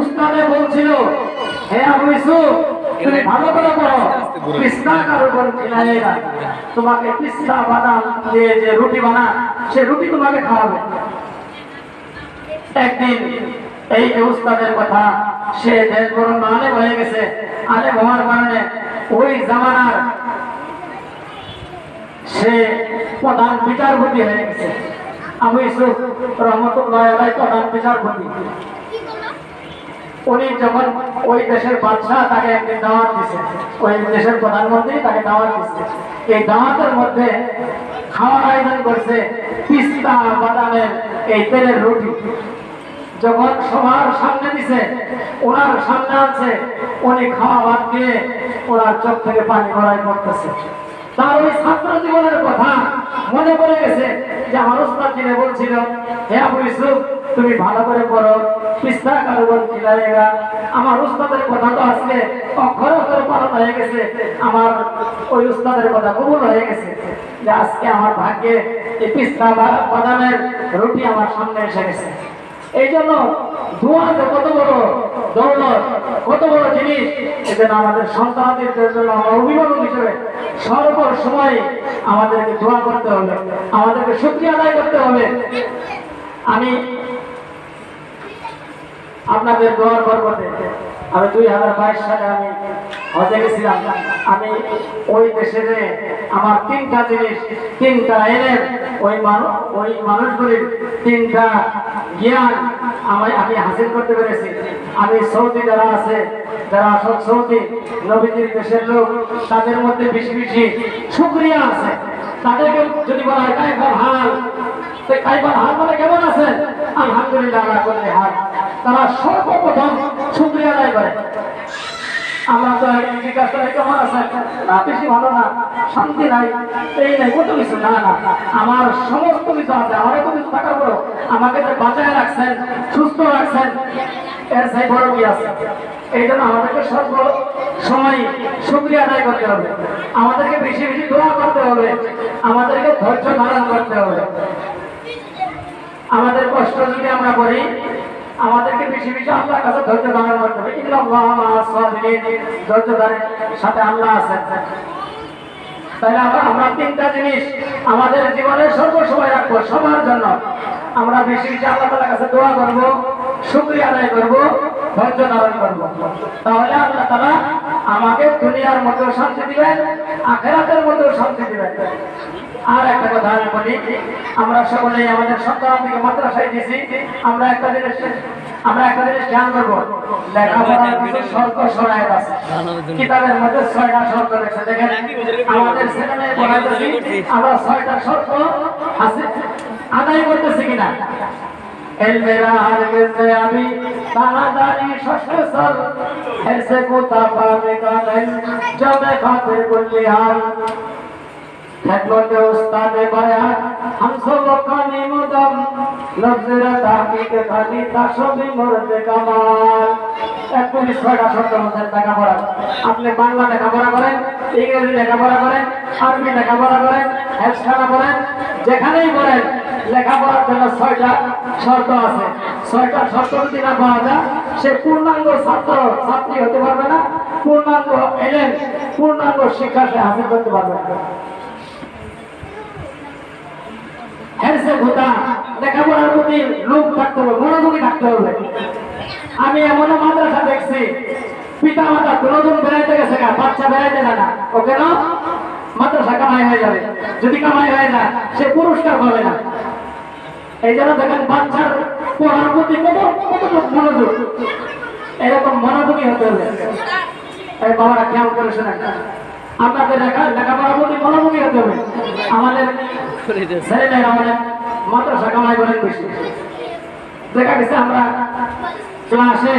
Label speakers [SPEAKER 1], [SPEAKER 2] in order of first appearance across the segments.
[SPEAKER 1] উস্তাদে বলছিল, হে আবু ইউসুফ তুমি ভালো করে পড়ো, পিস্তা কার উপর খিলাইয়েগা, তোমাকে পিস্তা বাদাম দিয়ে যে রুটি বানা সে রুটি তোমাকে খাওয়াবে। একদিন এই উস্তাদের কথা, সে দেশ বড় আলেম হয়ে গেছে, আলেম হওয়ার কারণে ওই জামানার সে প্রধান বিচারপতি হয়ে গেছে। আবু ইউসুফ রহমতুল্লাহ আলাইহি প্রধান বিচারপতি। উনি যখন ওই দেশের বাদশাহ তাকে একদিন দাওয়াত দিচ্ছে, ওই দেশের প্রধানমন্ত্রী তাকে দাওয়াত দিচ্ছে, এই দাওয়াতের মধ্যে খাওয়ার আয়োজন করছে পিস্তা বাদামের এই তেলের রুটি। যখন সবার সামনে দিছে, ওনার সামনে আছে, উনি খাওয়া বাদ দিয়ে ওনার চোখ থেকে পানি গড়াই করতেছে। তার ওই ছাত্র জীবনের কথা মনে পড়ে গেছে যে আমার উস্তাদ যিনি বলছিল, হে আবু ইউসুফ তুমি ভালো করে পড়ো, পিস্তা কার উপর খিলাইয়েগা। আমার উস্তাদের কথা তো আজকে অক্ষরে অক্ষরে পালন হয়ে গেছে, আমার ওই উস্তাদের কথা কবুল হয়ে গেছে যে আজকে আমার ভাগ্যে এই পিস্তা বাদামের রুটি আমার সামনে এসে গেছে। এই জন্য দোয়া যে কত বড় দৌলত, কত বড় জিনিস, এজন্য আমাদের সন্তানদের জন্য আমরা অভিভাবক হিসেবে সর্ব সময় আমাদেরকে দোয়া করতে হবে, আমাদেরকে শুকরিয়া আদায় করতে হবে। আমি আপনাদের দোয়ার বরকতে আমি 2022 সালে আমি হজে গেছিলাম। আমি ওই দেশে আমার তিনটা জিনিস, তিনটা এলেম, ওই মানুষগুলির তিনটা জ্ঞান আমি হাসিল করতে পেরেছি। আমি সৌদি যারা আছে, যারা সৌদি নবীজির দেশের লোক, তাদের মধ্যে বেশি বেশি শুকরিয়া আছে। তাদেরকে যদি বলা হয় কাইফাল হাল, তো কাইফাল হাল মানে কেমন আছেন, আলহামদুলিল্লাহ আলা কুল্লি হাল, তারা সর্বপ্রথম শুকরিয়া আদায় করে। আমরা তো জিজ্ঞাসা করি কেমন আছেন, না বেশি ভালো না, শান্তি নাই, এই নাই, কত কিছু না না, আমার সমস্ত কিছু আছে, আমার এত কিছু থাকার পরও আমাকে যে বাঁচায় রাখছেন, সুস্থ রাখছেন, এর সেই বড় কি আছে। এই জন্য আমাদেরকে সর্ব সময় শুকরিয়া আদায় করতে হবে, আমাদেরকে বেশি বেশি দোয়া করতে হবে, আমাদেরকে ধৈর্য ধারণ করতে হবে। আমাদের কষ্ট যদি আমরা করি, আমাদেরকে বেশি বেশি আল্লাহর কাছে ধৈর্য ধারণ করতে হবে। ইন্নাল্লাহা মা'আস সাবিরিন, ধৈর্যধারীর সাথে আল্লাহ আছেন। তাহলে আমরা তিনটা জিনিস আমাদের জীবনে সর্বসময় রাখবো সবার জন্য। আমরা বেশি বেশি আল্লাহ তাআলার কাছে দোয়া করব, শুকরিয়া আদায় করব, ধৈর্য ধারণ করব। তাহলে আল্লাহ তাআলা আমাকে দুনিয়ার মধ্যে শান্তি দিবেন, আখিরাতের মধ্যে শান্তি দিবেন। আর একটা কথা আমি বলি, আমরা সকলেই আমাদের সন্তানকে মাদ্রাসায় দিয়েছি, আমরা একটা জিনিস ধ্যান করবো, লেখাপড়ার কিছু শর্ত শরায়েত আছে। কিতাবের মধ্যে 6টা শর্ত রয়েছে। দেখেন আমাদের ছেলে পড়াইতেছি, আমরা 6টা শর্ত আদায় করতেছি কিনা। এলমেরা হারগেজে আমি তানাদারি শশসল এসে কোতা পাবে গান জবে খাতির কুল্লি হাল খেদমতে উস্তাদে বায়ান हम सब কানি মুদম লফজরা তাহকিক খালি তাসবি মুরদে কামাল। 6টা শর্ত মধ্যে লেখাপড়া, আপনি বাংলা লেখাপড়া করেন, ইংরেজি লেখাপড়া করেন, আরবি লেখাপড়া করেন, হেফজখানা করেন, যেখানেই করেন, লেখাপড়ার জন্য 6টা শর্ত আছে। 6টা শর্ত যদি না পাওয়া যায়, সে পূর্ণাঙ্গ ছাত্রী হতে পারবে না, পূর্ণাঙ্গ এলেম, পূর্ণাঙ্গ শিক্ষা সে হাসিল করতে পারবে না। হেরসে ভোতা, লেখাপড়ার প্রতি লোভ থাকতে হবে, মনোযোগী থাকতে হবে। আমি এমনও মাদ্রাসা দেখছি, পিতা মাতা দুজন বেড়াইতে গেছে, বাচ্চা বেড়াইতে যায় না, ও কেন? মাদ্রাসা কামাই হয়ে যাবে, যদি কামাই হয়ে যায় সে পুরস্কার পাবে না। এই জন্য দেখেন বাচ্চার পড়ার প্রতি কতটুকু মনোযোগ, এরকম মনোযোগী হতে হবে। এই বাবারা খেয়াল করে শোনেন, আপনাদের লেখাপড়ার প্রতি মনোযোগী হতে হবে। আমাদের ছেলেমেয়েরা আমাদের মাদ্রাসা কামাই করেন বেশি। দেখা গেছে আমরা ক্লাসে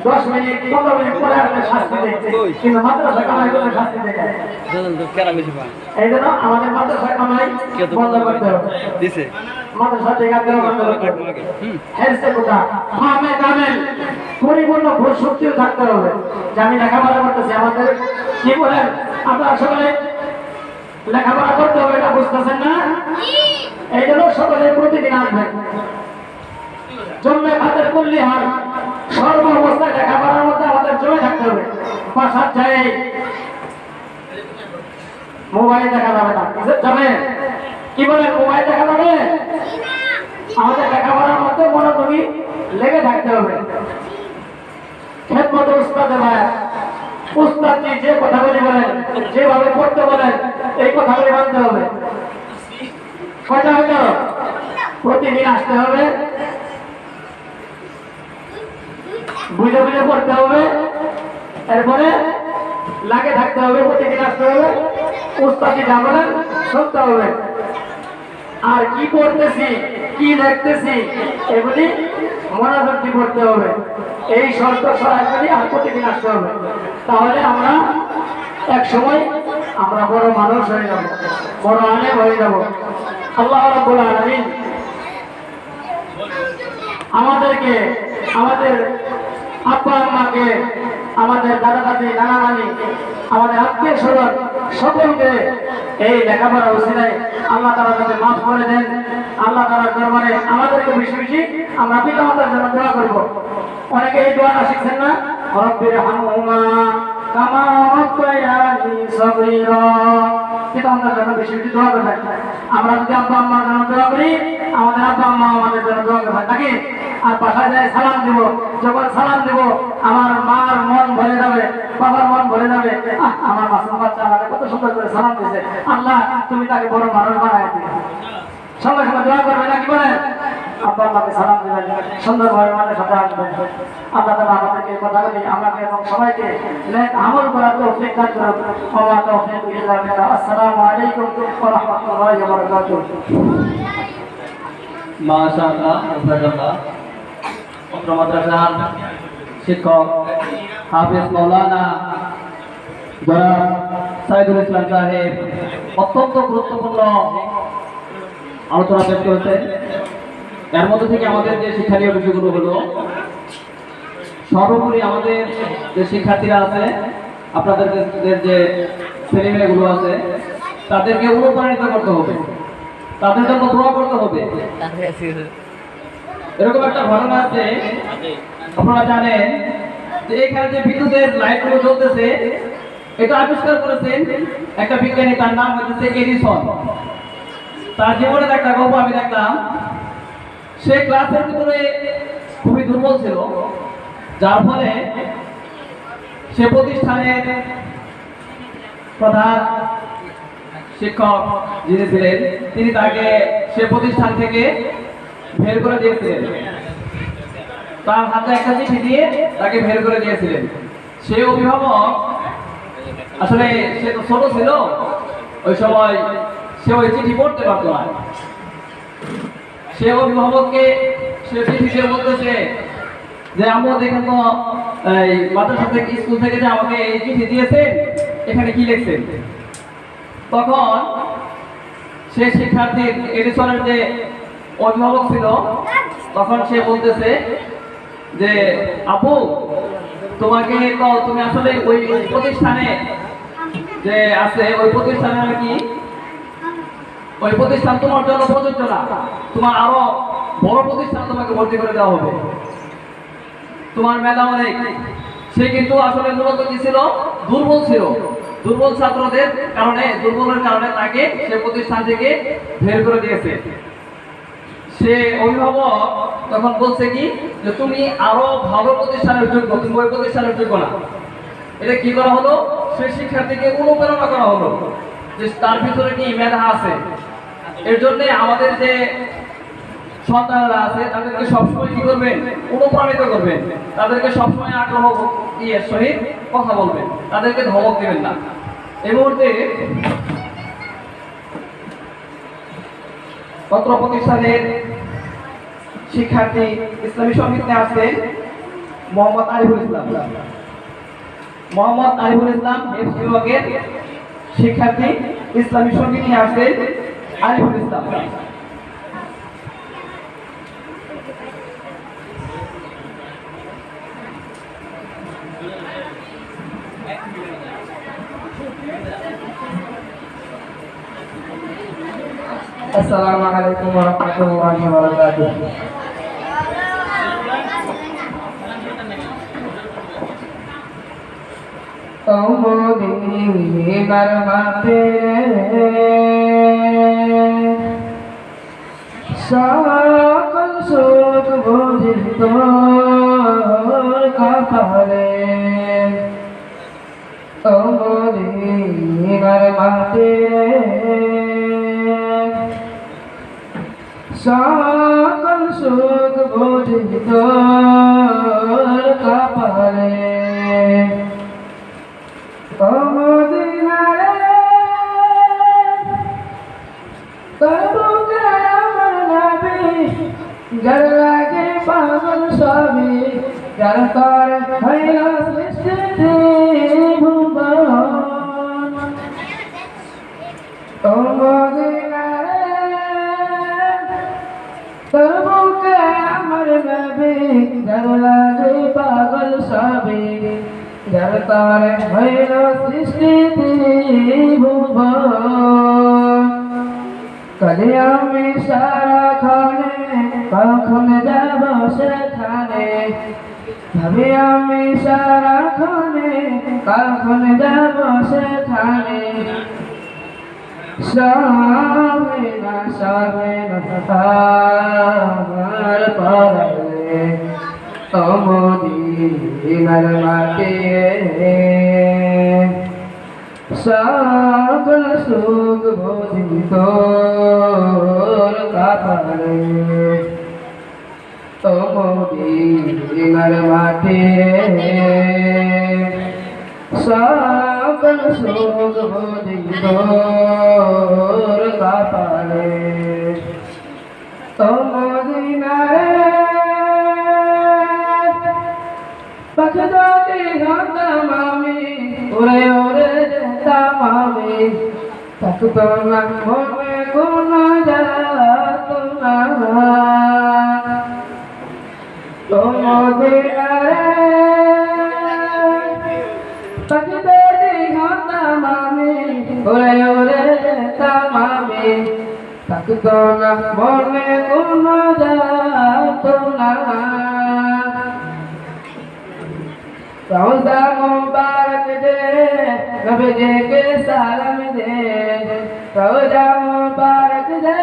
[SPEAKER 1] 10 মিনিট 15 মিনিট পরে আমাদের শাস্তি দিচ্ছে, কিন্তু মাদ্রাসা কামাই করে শাস্তি দেয়। এই জন্য আমাদের মাদ্রাসা কামাই বন্ধ করতে হবে, মাদ্রাসা থেকে বন্ধ করতে হবে। হেলসে কোথা ফামে কামেল, পরিপূর্ণ ভোর শক্তিও থাকতে হবে যে আমি লেখাপড়া করতেছি। আমাদের কি বলেন আপনারা সবাই লেখাপড়া করতে হবে, এটা বুঝতেছেন না? এই জন্য সকলে প্রতিদিন আসবেন। জন্মে খাতের করলি হার বাসার যায় মোবাইল দেখা যাবে না, যাবে কি বলে মোবাইল দেখা যাবে? আমাদের লেখাপড়ার মধ্যে মনোযোগী লেগে থাকতে হবে। খেদমতে উস্তাদে ভাই, উস্তাদজি যে কথাগুলি বলেন, যেভাবে পড়তে বলেন, এই কথাগুলি মানতে হবে। কয়টা হইল? প্রতিদিন আসতে হবে, বুঝে বুঝে পড়তে হবে, এরপরে লাগে থাকতে হবে, প্রতিদিন আসতে হবে, উস্তাদজি যা বলেন শুনতে হবে। আর কি পড়তেছি, কি দেখতেছি, এগুলি মনোযোগ দিয়ে পড়তে হবে। এই শর্ত সরাসরি আর প্রতিদিন আসতে হবে। তাহলে আমরা এক সময় আমরা বড় মানুষ হয়ে যাব, বড় আলেম হয়ে যাব। আল্লাহ রাব্বুল আলামিন আমাদেরকে, আমাদের আব্বা আম্মাকে, আমাদের দাদা দাদি, নানা নানি, আমাদের আত্মীয় স্বজন সকলকে এই লেখাপড়া উসিলায় আল্লাহ তাআলা যাতে মাফ করে দেন। আল্লাহ তাআলার দরবারে আমাদেরকে বেশি বেশি আমরা পিতা মাতার জন্য দোয়া করব। অনেকে এই দোয়াটা শিখছেন না, রব্বির হামহুমা কামা রাব্বায়ানি সগীরা। পিতা মাতার জন্য বেশি বেশি দোয়া করবেন। আমরা যদি আব্বা আম্মার জন্য দোয়া করি, আমাদের আব্বা আম্মা আমাদের জন্য দোয়া করবেন নাকি? আর বাসায় যায় সালাম দিব, যখন সালাম দিব আমার মার মন ভরে যাবে, বাবার মন ভরে যাবে। আমার মাসুম বাচ্চা আমাকে কত সুন্দর করে সালাম দিয়েছে, আল্লাহ তুমি তাকে বড় মানুষ বানায় দিও। সঙ্গে সঙ্গে দোয়া করবে নাকি বলেন? আব্বা আম্মাকে সালাম দিবেন, সুন্দরভাবে আমাদের সাথে আসবেন। আল্লাহ তাআলা আমাদেরকে কথাগুলি আমাকে এবং সবাইকে নেক আমল করার তৌফিক দান করুন। ওয়া মা তাওফীক ইল্লা বিল্লাহ। আসসালামু আলাইকুম ওয়া রাহমাতুল্লাহি ওয়া বারাকাতুহু।
[SPEAKER 2] মাশাআল্লাহ, জাযাকাল্লাহ। পত্র মাদ্রাসার শিক্ষক হাফেজ মাওলানা জনাব সাইদুল ইসলাম সাহেব অত্যন্ত গুরুত্বপূর্ণ আলোচনা পেশ করেছেন। এর মধ্যে থেকে আমাদের যে শিক্ষণীয় বিষয়গুলো হলো, সর্বোপরি আমাদের যে শিক্ষার্থীরা আছে, আপনাদের যে ছেলেমেয়েগুলো আছে, তাদেরকে অনুপ্রাণিত করতে হবে, তাদের জন্য দোয়া করতে হবে। এরকম একটা ঘটনা আছে, আপনারা জানেন যে এখানে যে বিদ্যুতের লাইটগুলো জ্বলতেছে, এটা আবিষ্কার করেছেন একটা বিজ্ঞানী, তার নাম হচ্ছে এডিসন। তার জীবনের একটা গল্প আমি দেখলাম। সে ক্লাসের ভিতরে খুবই দুর্বল ছিল, যার ফলে সে প্রতিষ্ঠানের প্রধান শিক্ষক যিনি ছিলেন, তিনি তাকে সে প্রতিষ্ঠান থেকে বের করে দিয়েছিলেন। তার হাতে একটা চিঠি দিয়ে তাকে বের করে দিয়েছিলেন। সে অভিভাবক, আসলে সে তো ছোট ছিল, ওই সময় সে ওই চিঠি পড়তে পারতো না। সে অভিভাবককে সে চিঠি দিয়ে বলতেছে যে আম্মু দেখেন তো, এই মাদ্রাসা থেকে, স্কুল থেকে যে আমাকে এই চিঠি দিয়েছেন, এখানে কি লিখছেন? তখন সে শিক্ষার্থী এডিসনের যে অভিভাবক ছিল, তখন সে বলতেছে যে আপু, তোমাকে তো, তুমি আসলে ওই প্রতিষ্ঠানে যে আছে, ওই প্রতিষ্ঠানে নাকি ওই প্রতিষ্ঠান তোমার জন্য প্রযোজ্য না, তোমার আরো বড় প্রতিষ্ঠান তোমাকে ভর্তি করে দেওয়া হবে, তোমার মেধা অনেক। সে কিন্তু আসলে মূলত কি ছিল, দুর্বল ছিল। দুর্বল ছাত্রদের কারণে, দুর্বলের কারণে তাকে সে প্রতিষ্ঠান থেকে বের করে দিয়েছে। সে অভিভাবক তখন বলছে কি, যে তুমি আরো ভালো প্রতিষ্ঠানের যোগ্য, তুমি ওই প্রতিষ্ঠানের যোগ্য না। এটা কি করা হলো, সে শিক্ষার্থীকে অনুপ্রেরণা করা হলো যে তার ভিতরে কি মেধা আছে। এর জন্য আমাদের যে সন্তানরা আছে, তাদেরকে সবসময় কি করবেন, অনুপ্রাণিত করবেন, তাদেরকে সবসময় আগ্রহ দিয়ে সহিত কথা বলবেন, তাদেরকে ধমক দেবেন না। এই মুহূর্তে পত্র প্রতিষ্ঠানের শিক্ষার্থী ইসলামী সঙ্গীত নিয়ে আসছেন মোহাম্মদ আরিফুল ইসলাম। মোহাম্মদ আরিফুল ইসলাম এফ বিভাগের শিক্ষার্থী ইসলামী সঙ্গীত নিয়ে আসছেন আরিফুল ইসলাম।
[SPEAKER 3] السلام عليكم ورحمة الله وبركاته. মদিনার মাঠে সকল সুখ বুঝি তোর কপালে ও মদিনার মাঠে সকল সুখ বুঝি তোর কপালে ও মদিনারে তবুকে আমার নবী যার লাগে পাগল সবই যার তর হইল সৃষ্টি ভুবন ও মদিনারে তবুকে আমার নবী যার লাগে পাগল সবই যার তর হইল সৃষ্টি ভুবন কলে আমি সারাক্ষণে কখন যাব সেখানে ভাবি আমি সারাক্ষণে কখন যাব সেখানে সবে না আমার পরে ও মদিনার মাটি সকল সুখ বুঝি তোর কপালে ও মদিনার মাঠে সকল সুখ বুঝি তোর কপালে ও মদিনারে পাখি হতাম আমি ওরে ওরে যেতাম আমি থাকতো না মনে কোনো যাত না ও মদিনারে পাখি হতাম আমি ওরে ওরে যেতাম আমি থাকতো না মনে কোনো যাত না रोज़ा मुबारक दे नबी के सलाम दे रोज़ा मुबारक दे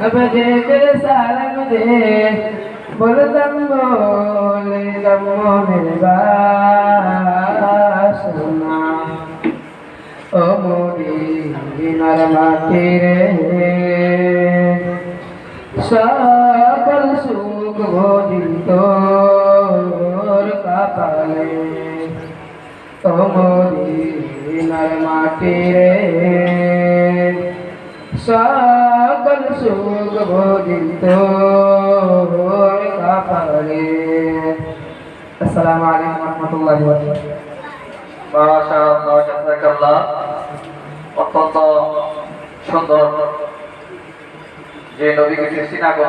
[SPEAKER 3] नबी के सलाम दे बोलदम मेरे बासना ओ मदीनार माटी रे सकल सुख भोजी তোর কপালে ও মদিনার মাটি রে সকল সুখ ভোজি তোর কপালে আসসালামু আলাইকুম ওয়া রাহমাতুল্লাহি ওয়া বারাকাতুহু
[SPEAKER 2] মাশাআল্লাহ জাযাকাল্লাহ অত্যন্ত সুন্দর যে নবীকে সৃষ্টি না